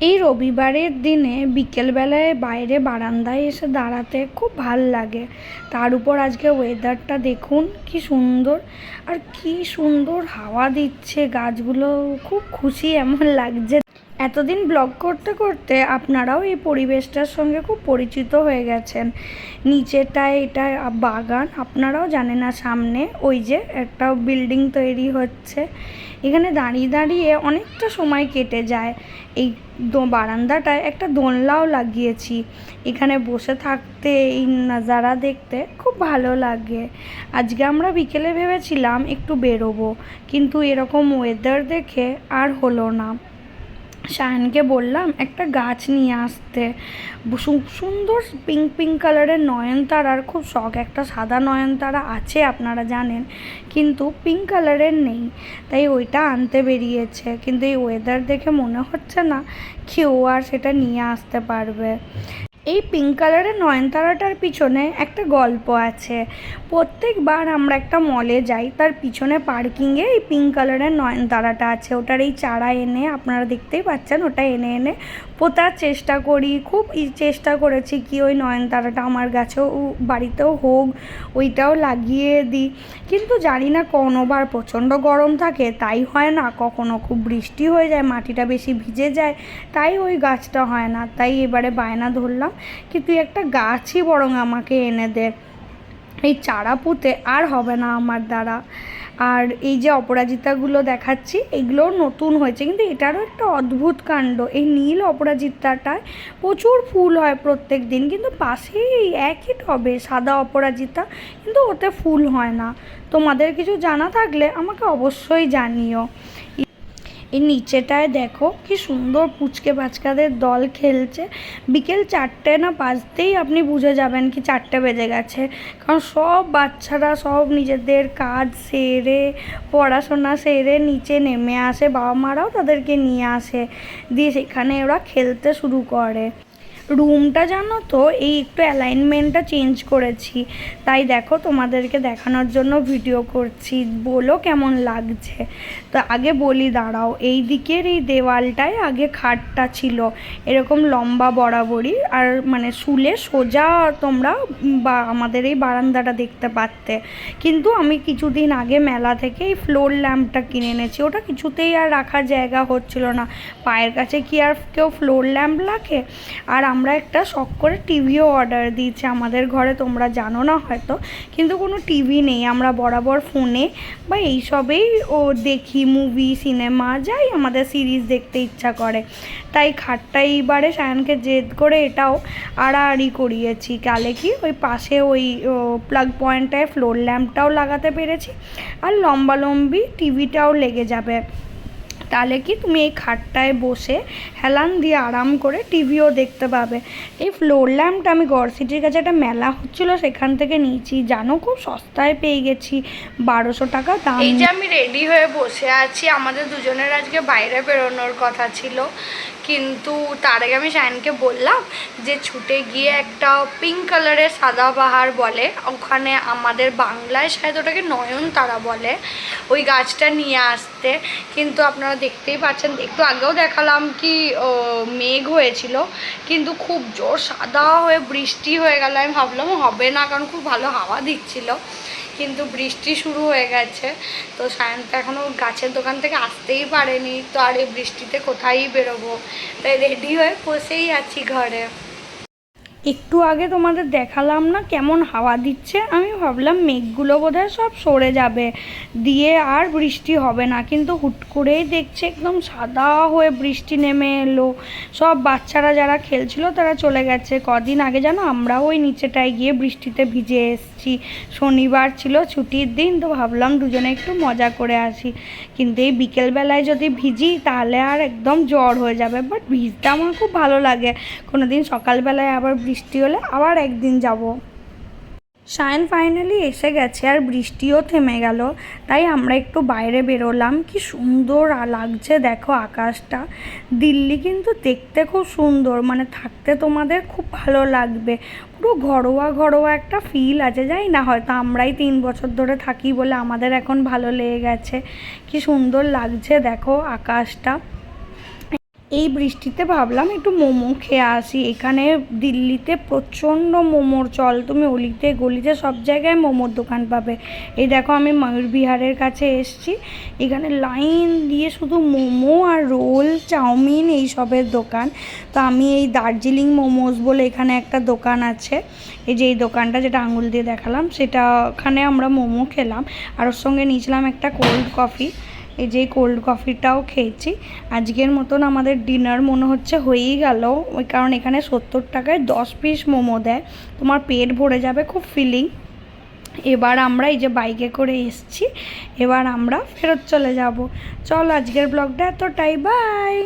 এই রবিবারের দিনে বিকেলবেলায় বাইরে বারান্দায় এসে দাঁড়াতে খুব ভাল লাগে। তার উপর আজকে ওয়েদারটা দেখুন কি সুন্দর, আর কি সুন্দর হাওয়া দিচ্ছে, গাছগুলো খুব খুশি এমন লাগছে। এতদিন ব্লগ করতে করতে আপনারাও এই পরিবেশটার সঙ্গে খুব পরিচিত হয়ে গেছেন। নিচেটায় এটা বাগান, আপনারাও জানেন, না সামনে ওই যে একটা বিল্ডিং তৈরি হচ্ছে। এখানে দাঁড়িয়ে দাঁড়িয়ে অনেকটা সময় কেটে যায়। এই বারান্দাটায় একটা দোলনাও লাগিয়েছি, এখানে বসে থাকতে এই নাজারা দেখতে খুব ভালো লাগে। আজকে আমরা বিকেলে ভেবেছিলাম একটু বেরোবো, কিন্তু এরকম ওয়েদার দেখে আর হলো না। শায়নকে বললাম একটা গাছ নিয়ে আসতে, সুন্দর পিঙ্ক পিঙ্ক কালারের নয়নতারার খুব শখ। একটা সাদা নয়নতারা আছে আপনারা জানেন, কিন্তু পিঙ্ক কালারের নেই, তাই ওইটা আনতে বেরিয়েছে। কিন্তু এই ওয়েদার দেখে মনে হচ্ছে না কেউ আর সেটা নিয়ে আসতে পারবে। এই পিঙ্ক কালারের নয়নতারাটার পিছনে একটা গল্প আছে। প্রত্যেকবার আমরা একটা মলে যাই, তার পিছনে পার্কিংয়ে এই পিঙ্ক কালারের নয়নতারাটা আছে। ওটার এই চারা এনে, আপনারা দেখতেই পাচ্ছেন, ওটা এনে এনে পোতার চেষ্টা করি। খুব চেষ্টা করেছি কি ওই নয়নতারাটা আমার গাছেও বাড়িতেও হোক, ওইটাও লাগিয়ে দিই। কিন্তু জানি না, কোনোবার প্রচণ্ড গরম থাকে তাই হয় না, কখনো খুব বৃষ্টি হয়ে যায়, মাটিটা বেশি ভিজে যায়, তাই ওই গাছটা হয় না। তাই এবারে বায়না ধরলাম কি তুই একটা গাছই বরং আমাকে এনে দে, এই চারা পুঁতে আর হবে না আমার দ্বারা। আর এই যে অপরাজিতাগুলো দেখাচ্ছি, এগুলোও নতুন হয়েছে, কিন্তু এটারও একটা অদ্ভুত কাণ্ড। এই নীল অপরাজিতাটায় প্রচুর ফুল হয় প্রত্যেক দিন, কিন্তু পাশেই এই একই টবে সাদা অপরাজিতা, কিন্তু ওতে ফুল হয় না। তোমাদের কিছু জানা থাকলে আমাকে অবশ্যই জানিও। এই নিচেটায় দেখো কি সুন্দর পুচকে বাচ্চাদের দল খেলছে। বিকেল 4টে না বাজতেই আপনি বুঝে যাবেন কি 4টে বেজে গেছে, কারণ সব বাচ্চারা সব নিজেদের কাজ সেরে, পড়াশোনা সেরে নিচে নেমে আসে, বাবা মারাও তাদেরকে নিয়ে আসে, দিয়ে সেখানে ওরা খেলতে শুরু করে। রুমটা জানো তো, এই একটু অ্যালাইনমেন্টটা চেঞ্জ করেছি, তাই দেখো তোমাদেরকে দেখানোর জন্য ভিডিও করছি, বলো কেমন লাগছে। তো আগে বলি দাঁড়াও, এই দিকের এই দেওয়ালটায় আগে খাটটা ছিল এরকম লম্বা বরাবরই, আর মানে শুলে সোজা তোমরা বা আমাদের এই বারান্দাটা দেখতে পারতে। কিন্তু আমি কিছুদিন আগে মেলা থেকে এই ফ্লোর ল্যাম্পটা কিনে এনেছি, ওটা কিছুতেই আর রাখার জায়গা হচ্ছিল না। পায়ের কাছে কি আর কেউ ফ্লোর ল্যাম্প রাখে? আর আমরা একটা শখ করে টিভিও অর্ডার দিয়েছি আমাদের ঘরে, তোমরা জানো না হয়তো, কিন্তু কোনো টিভি নেই। আমরা বরাবর ফোনে বা এইসবেই দেখি, মুভি সিনেমা যাই, আমাদের সিরিজ দেখতে ইচ্ছা করে। তাই খাটটা এইবারে শায়নকে জেদ করে এটাও আড়াআড়ি করিয়েছি, কালে কি ওই পাশে ওই প্লাগ পয়েন্টটায় ফ্লোর ল্যাম্পটাও লাগাতে পেরেছি, আর লম্বালম্বি টিভিটাও লেগে যাবে। তাহলে কি তুমি এই খাটটায় বসে হেলান দিয়ে আরাম করে টিভিও দেখতে পাবে। এই ফ্লোর ল্যাম্পটা আমি গড়সিটির কাছে একটা মেলা হচ্ছিলো সেখান থেকে নিয়েছি, জানো খুব সস্তায় পেয়ে গেছি, 1200 টাকা দাম। এই যে আমি রেডি হয়ে বসে আছি, আমাদের দুজনের আজকে বাইরে বেরোনোর কথা ছিল, কিন্তু তার আগে আমি শায়নকে বললাম যে ছুটে গিয়ে একটা পিঙ্ক কালারের সাদাবাহার বলে, ওখানে আমাদের বাংলায় শায়দ ওটাকে নয়নতারা বলে, ওই গাছটা নিয়ে আসতে। কিন্তু আপনারা দেখতেই পাচ্ছেন, একটু আগেও দেখালাম কি মেঘ হয়েছিল, কিন্তু খুব জোর সাদা হয়ে বৃষ্টি হয়ে গেল। আমি ভাবলাম হবে না, কারণ খুব ভালো হাওয়া দিচ্ছিল, কিন্তু বৃষ্টি শুরু হয়ে গেছে। তো শায়ন তো এখনও গাছের দোকান থেকে আসতেই পারেনি, তো আর এই বৃষ্টিতে কোথায় বেরোবো, তাই রেডি হয়ে বসেই আছি ঘরে। একটু আগে তোমাদের দেখালাম না কেমন হাওয়া দিচ্ছে, আমি ভাবলাম মেঘগুলো বোধহয় সব সরে যাবে, দিয়ে আর বৃষ্টি হবে না, কিন্তু হুট করেই দেখছে একদম সাদা হয়ে বৃষ্টি নেমে এলো। সব বাচ্চারা যারা খেলছিল তারা চলে গেছে। কদিন আগে জানো আমরাও ওই নিচেটায় গিয়ে বৃষ্টিতে ভিজে এসেছি, শনিবার ছিল ছুটির দিন, তো ভাবলাম দুজনে একটু মজা করে আসি, কিন্তু এই বিকেলবেলায় যদি ভিজি তাহলে আর একদম জ্বর হয়ে যাবে। বাট ভিজতে আমার খুব ভালো লাগে, কোনো দিন সকালবেলায় আবার বৃষ্টি হলে আবার একদিন যাব। শায়ন ফাইনালি এসে গেছে আর বৃষ্টিও থেমে গেল, তাই আমরা একটু বাইরে বেরোলাম। কি সুন্দর লাগছে দেখো আকাশটা। দিল্লি কিন্তু দেখতে খুব সুন্দর, মানে থাকতে তোমাদের খুব ভালো লাগবে, পুরো ঘরোয়া ঘরোয়া একটা ফিল আছে। জানি না, হয়তো আমরাই 3 বছর ধরে থাকি বলে আমাদের এখন ভালো লেগে গেছে। কি সুন্দর লাগছে দেখো আকাশটা। এই বৃষ্টিতে ভাবলাম একটু মোমো খেয়ে আসি। এখানে দিল্লিতে প্রচণ্ড মোমোর চল, তুমি অলিতে গলিতে সব জায়গায় মোমোর দোকান পাবে। এই দেখো আমি ময়ূরবিহারের কাছে এসছি, এখানে লাইন দিয়ে শুধু মোমো আর রোল চাউমিন এইসবের দোকান। তো আমি এই দার্জিলিং মোমোস বলে এখানে একটা দোকান আছে, এই যে এই দোকানটা যেটা আঙুল দিয়ে দেখালাম সেটাখানে আমরা মোমো খেলাম, আর ওর সঙ্গে নিয়েছিলাম একটা কোল্ড কফি। এই যে কোল্ড কফিটাও খেয়েছি। আজকের মতন আমাদের ডিনার মনে হচ্ছে হয়েই গেল, ওই কারণ এখানে 70 টাকায় 10 পিস মোমো দেয়, তোমার পেট ভরে যাবে, খুব ফিলিং। এবার আমরা এই যে বাইকে করে এসছি, এবার আমরা ফেরত চলে যাব। চল আজকের ব্লগটা এতটাই, বাই।